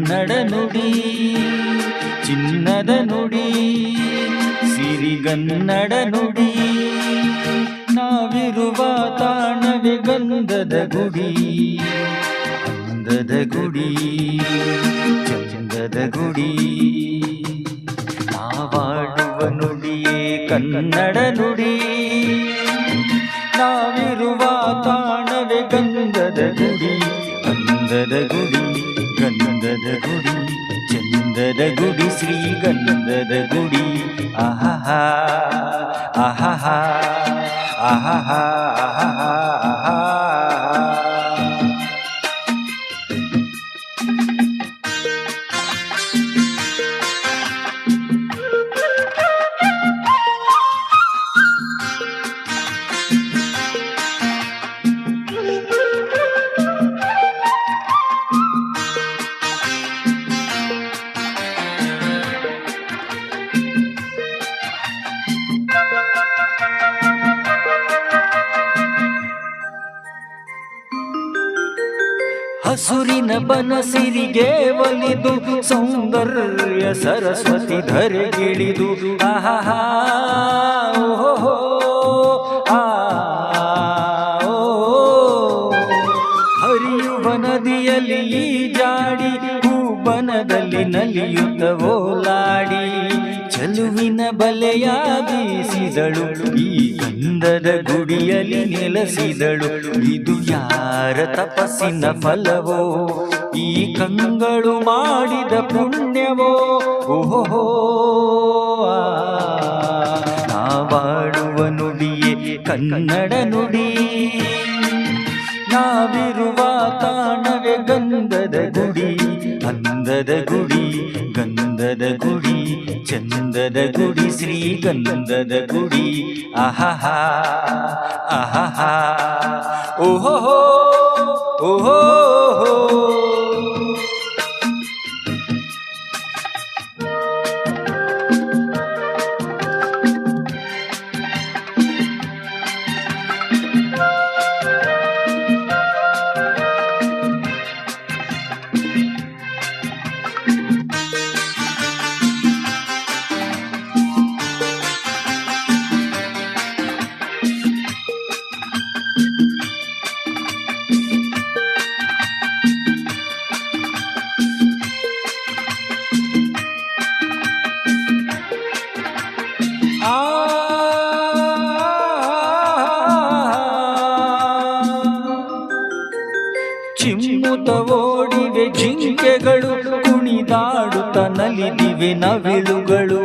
ಕನ್ನಡ ನುಡಿ ಚಿನ್ನದ ನುಡಿ ಸಿರಿಗನ್ನಡ ನುಡಿ ನಾವಿರುವ ತಾಣವೇ ಗಂಧದ ಗುಡಿ ಅಂದದ ಗುಡಿ ಚಂದದ ಗುಡಿ ನಾವಾಡುವ ನುಡಿಯೇ ಕನ್ನಡ ನುಡಿ ನಾವಿರುವ ತಾಣವೇ ಗಂಧದ ಗುಡಿ ಅಂದದ ಗುಡಿ ಗಂಧದ ಗುಡಿ ಚಂದದ ಗುಡಿ ಶ್ರೀಗಂಧದ ಗುಡಿ ಆಹಾ ಆಹಾ ಆಹಾ ಆಹಾ. ಹಸುರಿನ ಬನಸಿರಿಗೆ ಒಲಿದು ಸೌಂದರ್ಯ ಸರಸ್ವತಿ ಧರೆಗಿಳಿದು ಆಹಾ ಓಹೋ ಹರಿಯುವ ನದಿಯಲ್ಲಿ ಜಾಡಿ ಹೂಬನದಲ್ಲಿ ನಲಿಯುತ್ತ ಓಲಾಡಿ ಚೆಲುವಿನ ಬಲೆಯ ಬೀಸಿದಳು ಈ ಗಂಧದ ಗುಡಿಯಲ್ಲಿ ನೆಲೆಸಿದಳು ಇದು ಯಾರ ತಪಸ್ಸಿನ ಫಲವೋ ಈ ಕಂಗಳು ಮಾಡಿದ ಪುಣ್ಯವೋ ಓಹೋ ನಾವಾಡುವ ನುಡಿಯೇ ಕನ್ನಡ ನುಡಿ ನಾವಿರುವ ತಾಣವೇ ಗಂಧದ ಗುಡಿ ಅಂದದ ಗುಡಿ ಗಂಧದ ಗುಡಿ ಚಂದದ ಗುಡಿ ಶ್ರೀಗಂಧದ ಗುಡಿ ಆಹಾ ಆಹಾ ಓಹೋ ಓಹೋ. ಚಿಮ್ಮುತ್ತ ಓಡಿವೆ ಜಿಂಕೆಗಳು ಕುಣಿದಾಡುತ್ತ ನಲಿದಿವೆ ನವಿಲುಗಳು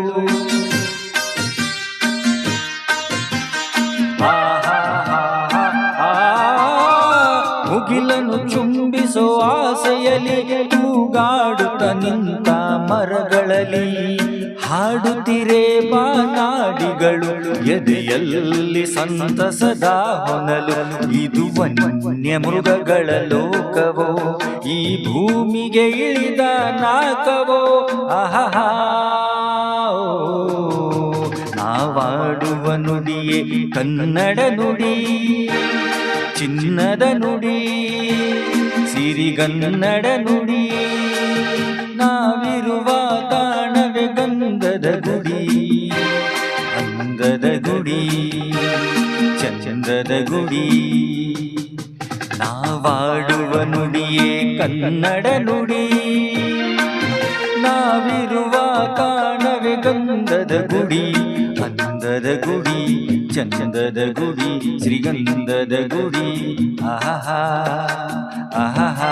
ಮುಗಿಲನ್ನು ಚುಂಬಿಸೋ ಆಸೆಯಲ್ಲಿ ತೂಗಾಡುತ್ತ ನಿಂತ ಮರಗಳಲ್ಲಿ ಹಾಡುತ್ತಿರೆ ಬಾನಾಡಿಗಳು ಎದೆಯಲ್ಲಿ ಸಂತಸದ ಹೊನಲು ಇದು ವನ್ಯ ಮೃಗಗಳ ಲೋಕವೋ ಈ ಭೂಮಿಗೆ ಇಳಿದ ನಾಕವೋ ಆಹಾ ನಾವಾಡುವ ನುಡಿಯೇ ಕನ್ನಡ ನುಡಿ ಚಿನ್ನದ ನುಡಿ ಸಿರಿಗನ್ನಡ ನುಡಿ ನಾವಿರುವ ತಾಣವೇ ಗಂಧದ ಗುಡಿ ಅಂದದ ಗುಡಿ ಚಂದದ ಗುಡಿ ನಾವಾಡುವ ನುಡಿಯೇ ಕನ್ನಡ ನುಡಿ ನಾವಿರುವ ತಾಣವೇ ಗಂಧದ ಗುಡಿ ಅಂದದ ಗುಡಿ ಚಂದದ ಗುಡಿ ಶ್ರೀಗಂಧದ ಗುಡಿ ಆಹಾ ಆಹಾ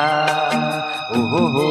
ಓಹೋ.